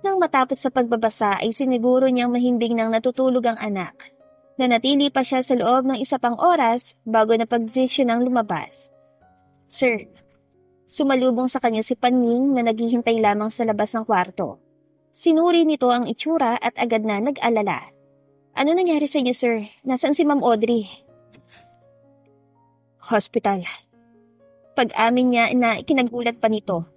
Nang matapos sa pagbabasa ay siniguro niyang mahimbing ng natutulog ang anak. Nanatili pa siya sa loob ng isa pang oras bago napagdesisyon ng lumabas. Sir, sumalubong sa kanya si Panying na naghihintay lamang sa labas ng kwarto. Sinuri nito ang itsura at agad na nag-alala. Ano nangyari sa inyo, sir? Nasaan si Ma'am Audrey? Hospital. Pag-amin niya na ikinagulat pa nito.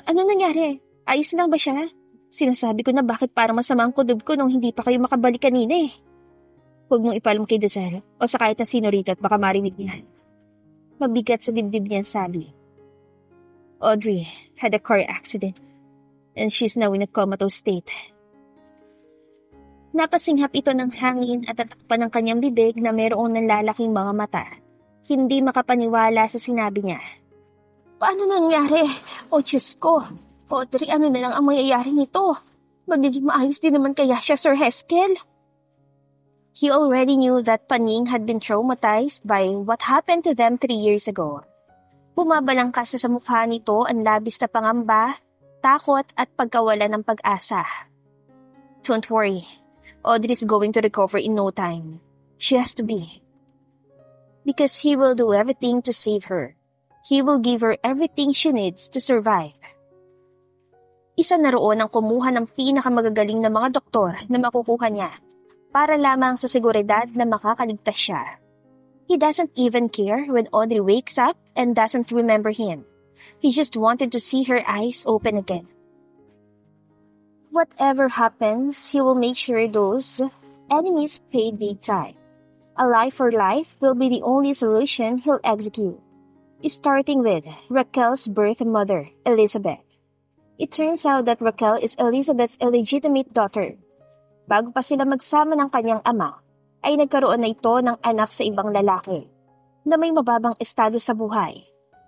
Ano nangyari? Ayos lang ba siya? Sinasabi ko na bakit parang masama ang kudob ko nung hindi pa kayo makabalik kanina eh. Huwag mong ipalam kay Dazel o sa kahit na sino rito at baka marinig niya. Mabigat sa dibdib niya sabi. Audrey had a car accident and she's now in a comatose state. Napasinghap ito ng hangin at tatakpan ng kanyang bibig na mayroong nanlalaking mga mata. Hindi makapaniwala sa sinabi niya. Paano nangyari? O Diyos ko! Audrey, ano na lang ang mayayari nito? Magiging maayos din naman kaya siya, Sir Heskel? He already knew that Panying had been traumatized by what happened to them 3 years ago. Bumabalangkas sa mukha nito ang labis na pangamba, takot at pagkawala ng pag-asa. Don't worry, Audrey's going to recover in no time. She has to be. Because he will do everything to save her. He will give her everything she needs to survive. Isa na roon ang kumuha ng pinakamagagaling na mga doktor na makukuha niya para lamang sa seguridad na makakaligtas siya. He doesn't even care when Audrey wakes up and doesn't remember him. He just wanted to see her eyes open again. Whatever happens, he will make sure those enemies pay big time. A life for life will be the only solution he'll execute. Starting with Raquel's birth mother, Elizabeth. It turns out that Raquel is Elizabeth's illegitimate daughter. Bago pa sila magsama ng kanyang ama, ay nagkaroon na ito ng anak sa ibang lalaki na may mababang estado sa buhay.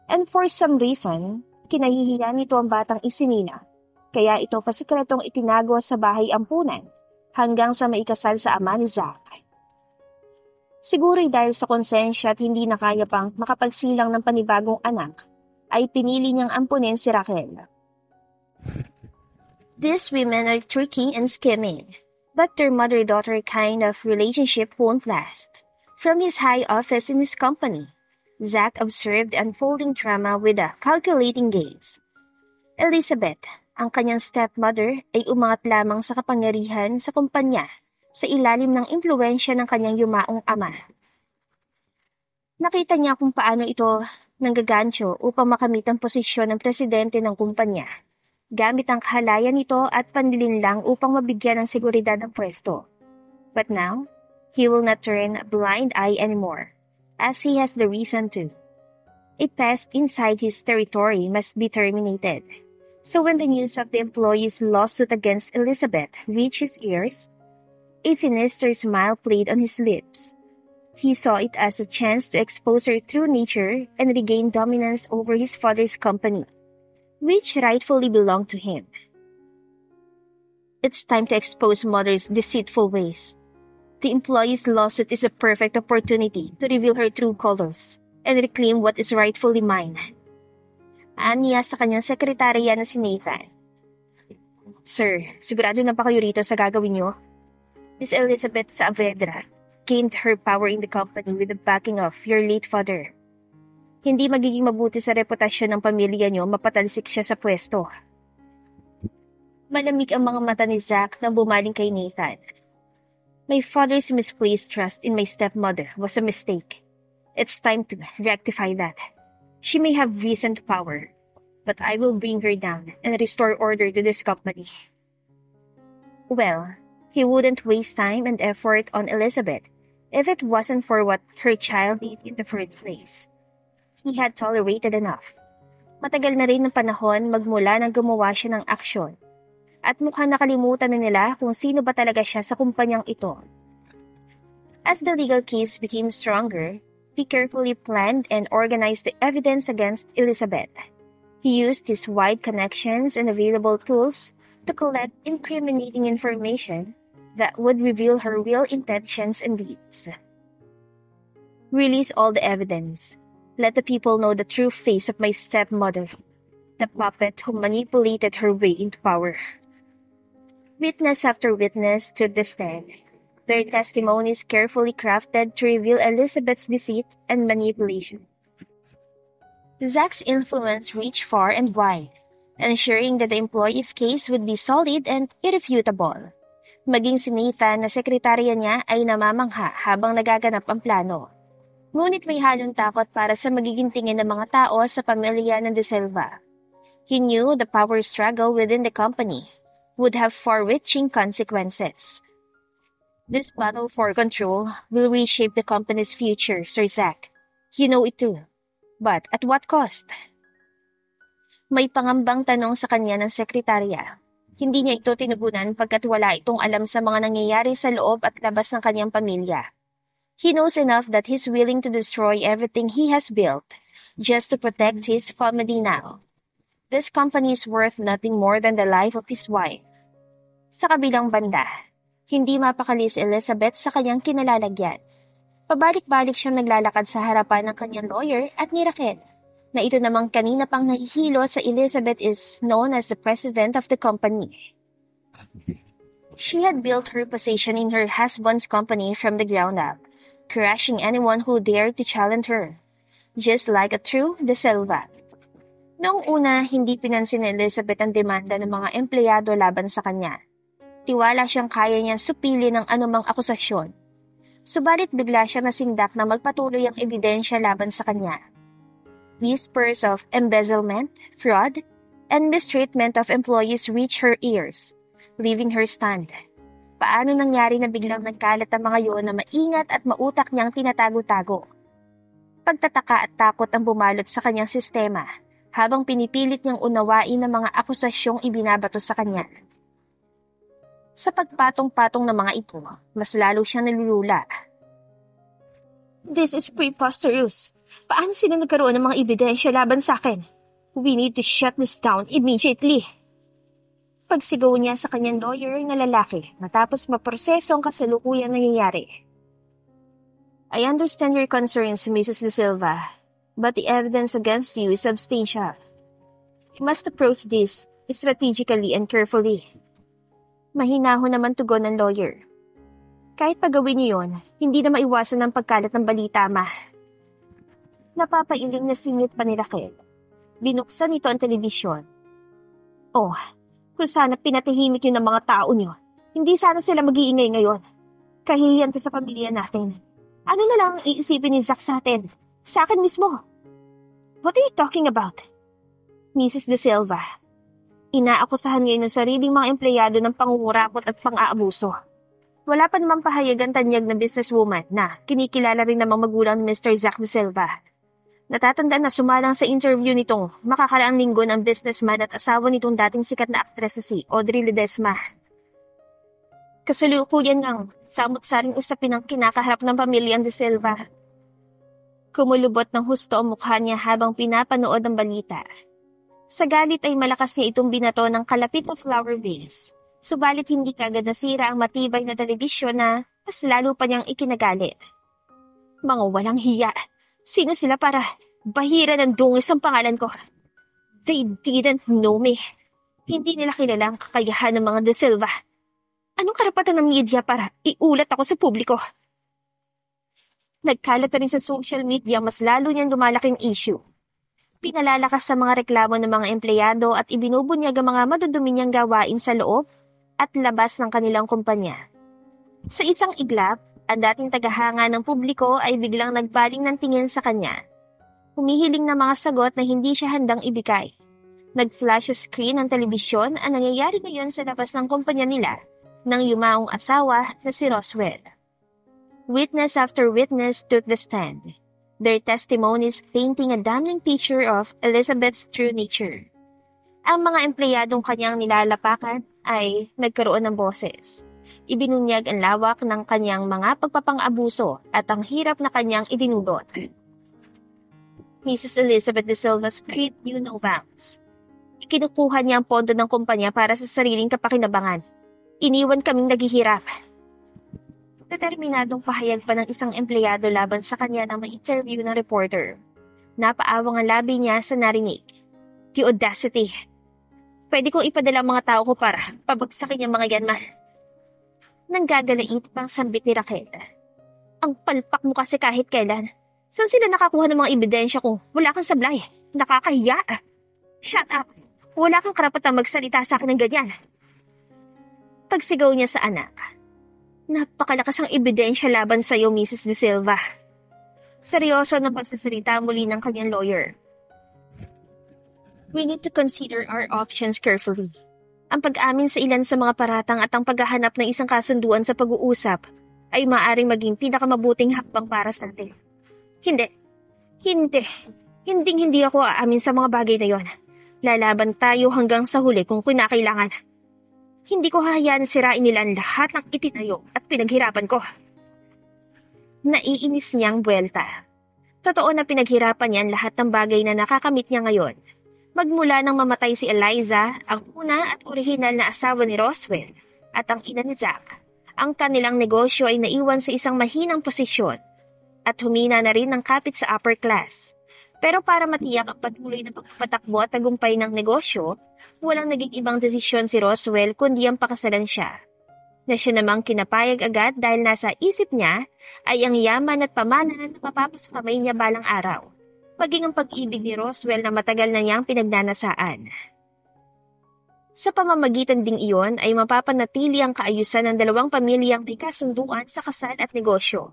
And for some reason, kinahihiya nito ang batang isinina. Kaya ito pasikretong itinago sa bahay ampunan hanggang sa maikasal sa ama ni Zach. Siguro'y dahil sa konsensya at hindi na kaya pang makapagsilang ng panibagong anak, ay pinili niyang ampunin si Raquel. These women are tricky and scheming, but their mother-daughter kind of relationship won't last. From his high office in his company, Zach observed the unfolding drama with a calculating gaze. Elizabeth, ang kanyang stepmother, ay umangat lamang sa kapangyarihan sa kumpanya sa ilalim ng impluwensya ng kanyang yumaong ama. Nakita niya kung paano ito nanggagancho upang makamit ang posisyon ng presidente ng kumpanya, gamit ang kahalayan nito at panlilinlang upang mabigyan ng seguridad ng pwesto. But now, he will not turn a blind eye anymore, as he has the reason to. A pest inside his territory must be terminated. So when the news of the employee's lawsuit against Elizabeth reached his ears, a sinister smile played on his lips. He saw it as a chance to expose her true nature and regain dominance over his father's company, which rightfully belonged to him. It's time to expose Mother's deceitful ways. The employee's lawsuit is a perfect opportunity to reveal her true colors and reclaim what is rightfully mine. Aniya sa kanyang sekretarya na si Nathan. Sir, sigurado na ba kayo rito sa gagawin niyo? Miss Elizabeth Saavedra gained her power in the company with the backing of your late father. Hindi magiging mabuti sa reputasyon ng pamilya niyo mapatalsik siya sa pwesto. Malamig ang mga mata ni Zach nang bumaling kay Nathan. My father's misplaced trust in my stepmother was a mistake. It's time to rectify that. She may have recent power, but I will bring her down and restore order to this company. Well, he wouldn't waste time and effort on Elizabeth if it wasn't for what her child did in the first place. He had tolerated enough. Matagal na rin ng panahon magmula nang gumawa siya ng aksyon. At mukhang nakalimutan na nila kung sino ba talaga siya sa kumpanyang ito. As the legal case became stronger, he carefully planned and organized the evidence against Elizabeth. He used his wide connections and available tools to collect incriminating information that would reveal her real intentions and deeds. Release all the evidence. Let the people know the true face of my stepmother, the puppet who manipulated her way into power. Witness after witness took the stand, their testimonies carefully crafted to reveal Elizabeth's deceit and manipulation. Zach's influence reached far and wide, ensuring that the employee's case would be solid and irrefutable. Maging si Nathan na sekretarya niya ay namamangha habang nagaganap ang plano. Ngunit may halong takot para sa magiging tingin ng mga tao sa pamilya ng De Silva. He knew the power struggle within the company would have far-reaching consequences. This battle for control will reshape the company's future, Sir Zach. You know it too. But at what cost? May pangambang tanong sa kanya ng sekretarya. Hindi niya ito tinugunan pagkat wala itong alam sa mga nangyayari sa loob at labas ng kanyang pamilya. He knows enough that he's willing to destroy everything he has built just to protect his family now. This company is worth nothing more than the life of his wife. Sa kabilang banda, hindi mapakali si Elizabeth sa kanyang kinalalagyan. Pabalik-balik siyang naglalakad sa harapan ng kanyang lawyer at ni Raquel, na ito namang kanina pang nahihilo sa Elizabeth is known as the president of the company. She had built her position in her husband's company from the ground up, crushing anyone who dared to challenge her, just like a true De Silva. Noong una, hindi pinansin ni Elizabeth ang demanda ng mga empleyado laban sa kanya. Tiwala siyang kaya niyang supili ng anumang akusasyon. Subalit bigla siya nasindak na magpatuloy ang ebidensya laban sa kanya. Whispers of embezzlement, fraud, and mistreatment of employees reach her ears, leaving her stunned. Paano nangyari na biglang nagkalat ang mga yun na maingat at mautak niyang tinatago-tago? Pagtataka at takot ang bumalot sa kanyang sistema, habang pinipilit niyang unawain ang mga akusasyong ibinabato sa kanya. Sa pagpatong-patong ng mga ito, mas lalo siyang nalulula. This is preposterous. Paano sila nagkaroon ng mga ebidensya laban sa akin? We need to shut this down immediately. Pagsigaw niya sa kanyang lawyer na lalaki matapos maproseso ang kasalukuyang nangyayari. I understand your concerns, Mrs. De Silva, but the evidence against you is substantial. You must approach this strategically and carefully. Mahinahon naman tugon ng lawyer. Kahit pagawin niyo yun, hindi na maiwasan ang pagkalat ng balita, ma. Napapailing na singit pa ni Raquel. Binuksan nito ang telebisyon. Oh, kung sana pinatahimik yun ng mga tao niyo, hindi sana sila mag-iingay ngayon. Kahihiyan to sa pamilya natin. Ano na lang ang iisipin ni Zach sa atin? Sa akin mismo. What are you talking about? Mrs. De Silva, inaakusahan ngayon ng sariling mga empleyado ng pangungurakot at pang-aabuso. Wala pa namang pahayagan tanyag na businesswoman na kinikilala rin namang magulang ni Mr. Zach De Silva. Natatandaan na sumalang sa interview nitong makakaraang linggo ng businessman at asawa nitong dating sikat na aktres na si Audrey Ledesma. Kasalukuyan ng samot-saring usapin ang kinakaharap ng pamilyang De Silva. Kumulubot ng husto ang mukha niya habang pinapanood ang balita. Sa galit ay malakas niya itong binato ng kalapit na flower vase. Subalit hindi kaagad nasira ang matibay na telebisyon na mas lalo pa niyang ikinagalit. Mga walang hiya. Sino sila para bahira ng dungis ang pangalan ko? They didn't know me. Hindi nila kilala ang kakayahan ng mga De Silva. Anong karapatan ng media para iulat ako sa publiko? Nagkalat na rin sa social media mas lalo niyang lumalaking issue. Pinalalakas sa mga reklamo ng mga empleyado at ibinubunyag ang mga madudumi niyang gawain sa loob at labas ng kanilang kumpanya. Sa isang iglap, ang dating tagahanga ng publiko ay biglang nagbaling ng tingin sa kanya. Humihiling na mga sagot na hindi siya handang ibigay. Nag-flash sa screen ng telebisyon ang nangyayari ngayon sa labas ng kumpanya nila ng yumaong asawa na si Roswell. Witness after witness took the stand, their testimonies painting a damning picture of Elizabeth's true nature. Ang mga empleyadong kanyang nilalapakan ay nagkaroon ng boses. Ibinunyag ang lawak ng kanyang mga pagpapang-abuso at ang hirap na kanyang idinulot. Mrs. Elizabeth De Silva's greed knew no bounds. Ikinukuha niya ang pondo ng kumpanya para sa sariling kapakinabangan. Iniwan kaming naghihirap. Determinadong pahayag pa ng isang empleyado laban sa kanya na may interview ng reporter. Napaawang ang labi niya sa narinig. The audacity. Pwede kong ipadala ang mga tao ko para pabagsakin yung mga yan, ma. Nanggagalait pang sambit ni Raquel. Ang palpak mo kasi kahit kailan. Saan sila nakakuha ng mga ebidensya kung wala kang sablay? Nakakahiya. Shut up! Wala kang karapatang magsalita sa akin ng ganyan. Pagsigaw niya sa anak. Napakalakas ang ebidensya laban sa iyo, Mrs. De Silva. Seryoso na pagsasalita muli ng kanyang lawyer. We need to consider our options carefully. Ang pag-amin sa ilan sa mga paratang at ang paghahanap ng isang kasunduan sa pag-uusap ay maaaring maging pinakamabuting hakbang para sa atin. Hindi ako aamin sa mga bagay na yon. Lalaban tayo hanggang sa huli kung kinakailangan. Hindi ko hahayaan sirain nila ang lahat ng itinayo at pinaghirapan ko. Naiinis niyang buwelta. Totoo na pinaghirapan niya ang lahat ng bagay na nakakamit niya ngayon. Magmula nang mamatay si Eliza, ang una at orihinal na asawa ni Roswell, at ang ina ni Zack, ang kanilang negosyo ay naiwan sa isang mahinang posisyon at humina na rin ng kapit sa upper class. Pero para matiyak ang patuloy na pagpapatakbo at tagumpay ng negosyo, walang naging ibang desisyon si Roswell kundi ang pakasalan siya. Na siya namang kinapayag agad dahil nasa isip niya ay ang yaman at pamana na mapapasa kamay niya balang araw. Maging ang pag-ibig ni Roswell na matagal na niyang pinagnanasaan. Sa pamamagitan ding iyon ay mapapanatili ang kaayusan ng dalawang pamilyang may kasunduan sa kasal at negosyo.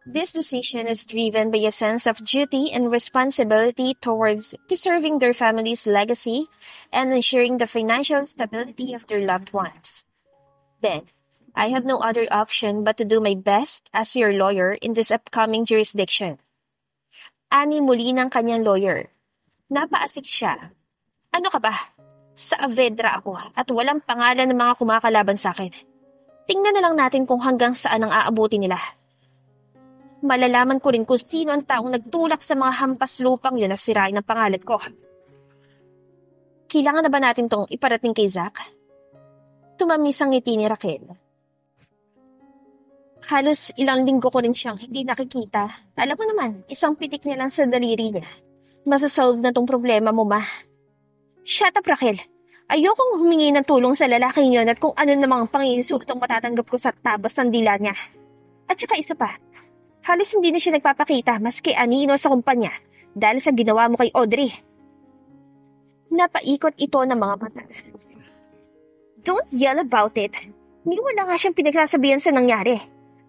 This decision is driven by a sense of duty and responsibility towards preserving their family's legacy and ensuring the financial stability of their loved ones. Then, I have no other option but to do my best as your lawyer in this upcoming jurisdiction. Ani muli ng kanyang lawyer. Napaasik siya. Ano ka ba? Sa Avedra ako at walang pangalan ng mga kumakalaban sa akin. Tingnan na lang natin kung hanggang saan ang aabuti nila. Malalaman ko rin kung sino ang taong nagtulak sa mga hampas lupang yun na sirain ang pangalan ko. Kailangan na ba natin tong iparating kay Zack? Tumamis ang ngiti ni Raquel. Halos ilang linggo ko rin siyang hindi nakikita. Alam mo naman, isang pitik na lang sa daliri niya. Masasolve na tong problema mo, ma. Shut up, Raquel. Ayokong humingi ng tulong sa lalaking yun at kung ano namang panginsultong matatanggap ko sa tabas ng dila niya. At saka isa pa, halos hindi na siya nagpapakita maski anino sa kumpanya dahil sa ginawa mo kay Audrey. Napaikot ito ng mga mata. Don't yell about it. Ni wala nga siyang pinagsasabihan sa nangyari.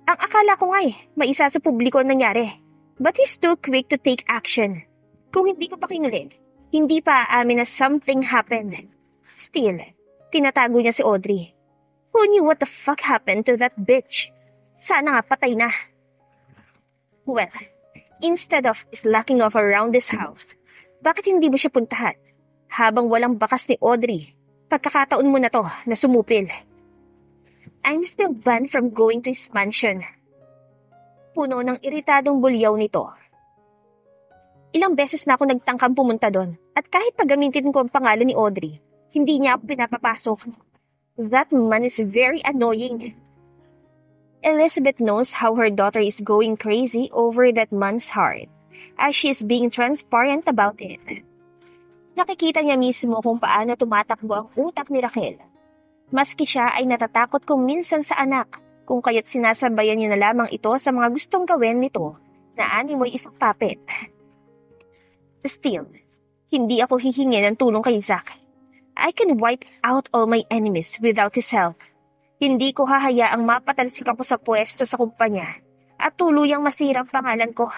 Ang akala ko nga may isa sa publiko nangyari. But he's too quick to take action. Kung hindi ko pa kinulit, hindi pa aamin na something happened. Still, tinatago niya si Audrey. Who knew what the fuck happened to that bitch? Sana nga patay na. Well, instead of slacking off around this house, bakit hindi mo siya puntahan? Habang walang bakas ni Audrey, pagkakataon mo na to na sumupil. I'm still banned from going to his mansion. Puno ng iritadong bulyaw nito. Ilang beses na ako nagtangkang pumunta doon at kahit paggamitin ko ang pangalan ni Audrey, hindi niya ako pinapapasok. That man is very annoying. Elizabeth knows how her daughter is going crazy over that man's heart as she is being transparent about it. Nakikita niya mismo kung paano tumatakbo ang utak ni Raquel. Maski siya ay natatakot kung minsan sa anak, kung kaya't sinasabayan niya na lamang ito sa mga gustong gawin nito na animoy isang puppet. Still, hindi ako hihingi ng tulong kay Zack. I can wipe out all my enemies without his help. Hindi ko hahayaang mapatalsik ako sa pwesto sa kumpanya at tuluyang masira ang pangalan ko.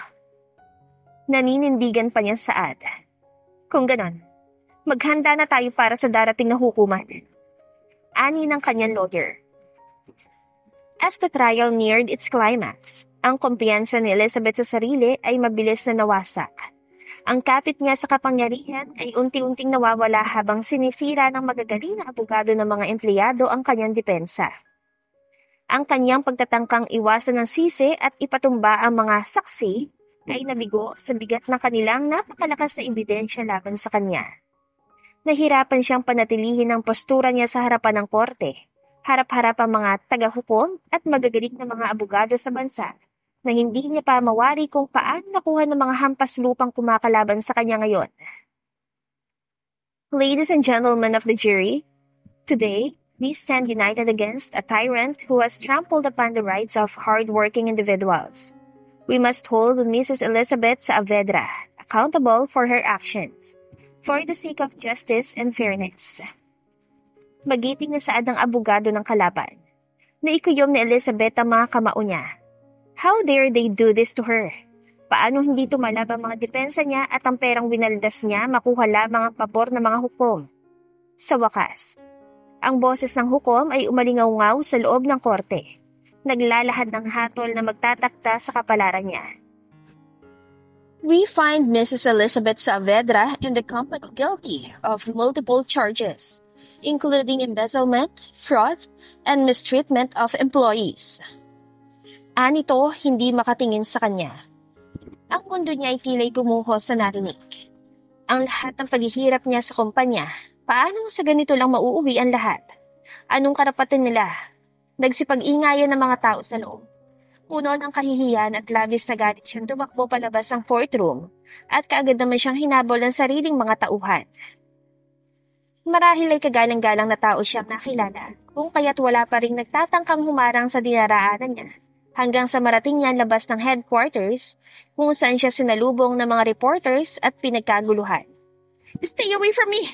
Naninindigan pa niya saad. Kung ganon, maghanda na tayo para sa darating na hukuman. Ani ng kanyang lawyer. As the trial neared its climax, ang kumpiyansa ni Elizabeth sa sarili ay mabilis na nawasak. Ang kapit niya sa kapangyarihan ay unti-unting nawawala habang sinisira ng magagaling na abogado ng mga empleyado ang kanyang depensa. Ang kanyang pagtatangkang iwasan ng sisi at ipatumba ang mga saksi ay nabigo sa bigat ng kanilang napakalakas na ebidensya laban sa kanya. Nahirapan siyang panatilihin ang postura niya sa harapan ng korte, harap-harap ang mga taga-hukom at magagaling na mga abogado sa bansa na hindi niya pa mawari kung paano nakuha ng mga hampas lupang kumakalaban sa kanya ngayon. Ladies and gentlemen of the jury, today we stand united against a tyrant who has trampled upon the rights of hard-working individuals. We must hold Mrs. Elizabeth Saavedra accountable for her actions, for the sake of justice and fairness. Magiting na saad ng abogado ng kalaban. Naikuyom ni Elizabeth ang mga kamao niya. How dare they do this to her? Paano hindi tumalab ang mga depensa niya at ang perang winaldas niya makuha lamang ang pabor ng mga hukom? Sa wakas, ang boses ng hukom ay umalingaw-ngaw sa loob ng korte. Naglalahad ng hatol na magtatakda sa kapalaran niya. We find Mrs. Elizabeth Saavedra and the company guilty of multiple charges, including embezzlement, fraud, and mistreatment of employees. Anito hindi makatingin sa kanya. Ang mundo niya ay tila'y gumuho sa narinig. Ang lahat ng paghihirap niya sa kumpanya, paano sa ganito lang mauuwi ang lahat? Anong karapatan nila? Nagsipag-ingayan ng mga tao sa loob. Puno ng kahihiyan at labis na galit siyang tumakbo palabas ng courtroom at kaagad naman siyang hinabol ng sariling mga tauhan. Marahil ay kagalang-galang na tao siyang nakilala, kung kaya't wala pa ring nagtatangkang humarang sa dinaraanan niya, hanggang sa marating niya labas ng headquarters, kung saan siya sinalubong ng mga reporters at pinagkaguluhan. Stay away from me!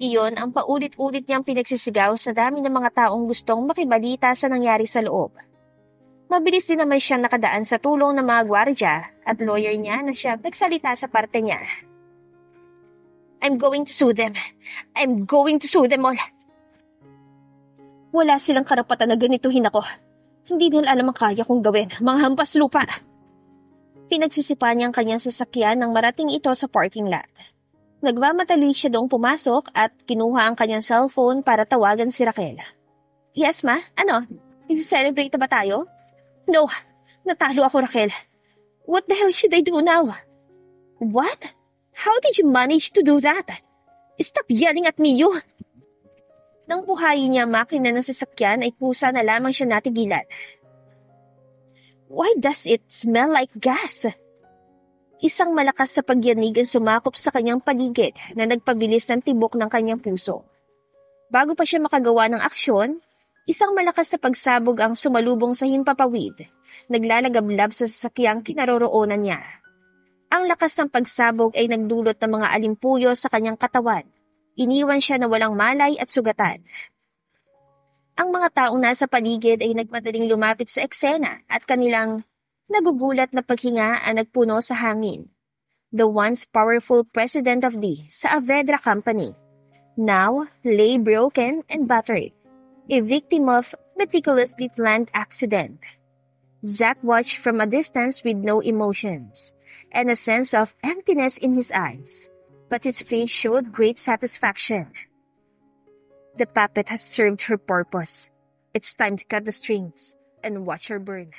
Iyon ang paulit-ulit niyang pinagsisigaw sa dami ng mga taong gustong makibalita sa nangyari sa loob. Mabilis din naman siyang nakadaan sa tulong ng mga gwardya at lawyer niya na siya nagsalita sa parte niya. I'm going to sue them. I'm going to sue them all. Wala silang karapatan na ganituhin ako. Hindi nila alam ang kaya kong gawin, mga hampas lupa. Pinagsisipa niya ang kanyang sasakyan nang marating ito sa parking lot. Nagmamadali siya doong pumasok at kinuha ang kanyang cellphone para tawagan si Raquel. Yes, ma? Ano? Isi-celebrate ba tayo? No, natalo ako, Raquel. What the hell should I do now? What? How did you manage to do that? Stop yelling at me, you! Nang buhayin niya ang makina ng sasakyan ay pusa na lamang siya natigilan. Why does it smell like gas? Isang malakas sa pagyanig ang sumakop sa kanyang paligid na nagpabilis ng tibok ng kanyang puso. Bago pa siya makagawa ng aksyon, isang malakas sa pagsabog ang sumalubong sa himpapawid, naglalagablab sa sasakyang kinaroroonan niya. Ang lakas ng pagsabog ay nagdulot ng mga alimpuyo sa kanyang katawan. Iniwan siya na walang malay at sugatan. Ang mga taong nasa paligid ay nagmadaling lumapit sa eksena at kanilang nagugulat na paghinga ang nagpuno sa hangin. The once powerful president of the Saavedra Company now lay broken and battered, a victim of meticulously planned accident. Zack watched from a distance with no emotions and a sense of emptiness in his eyes, but his face showed great satisfaction. The puppet has served her purpose. It's time to cut the strings and watch her burn.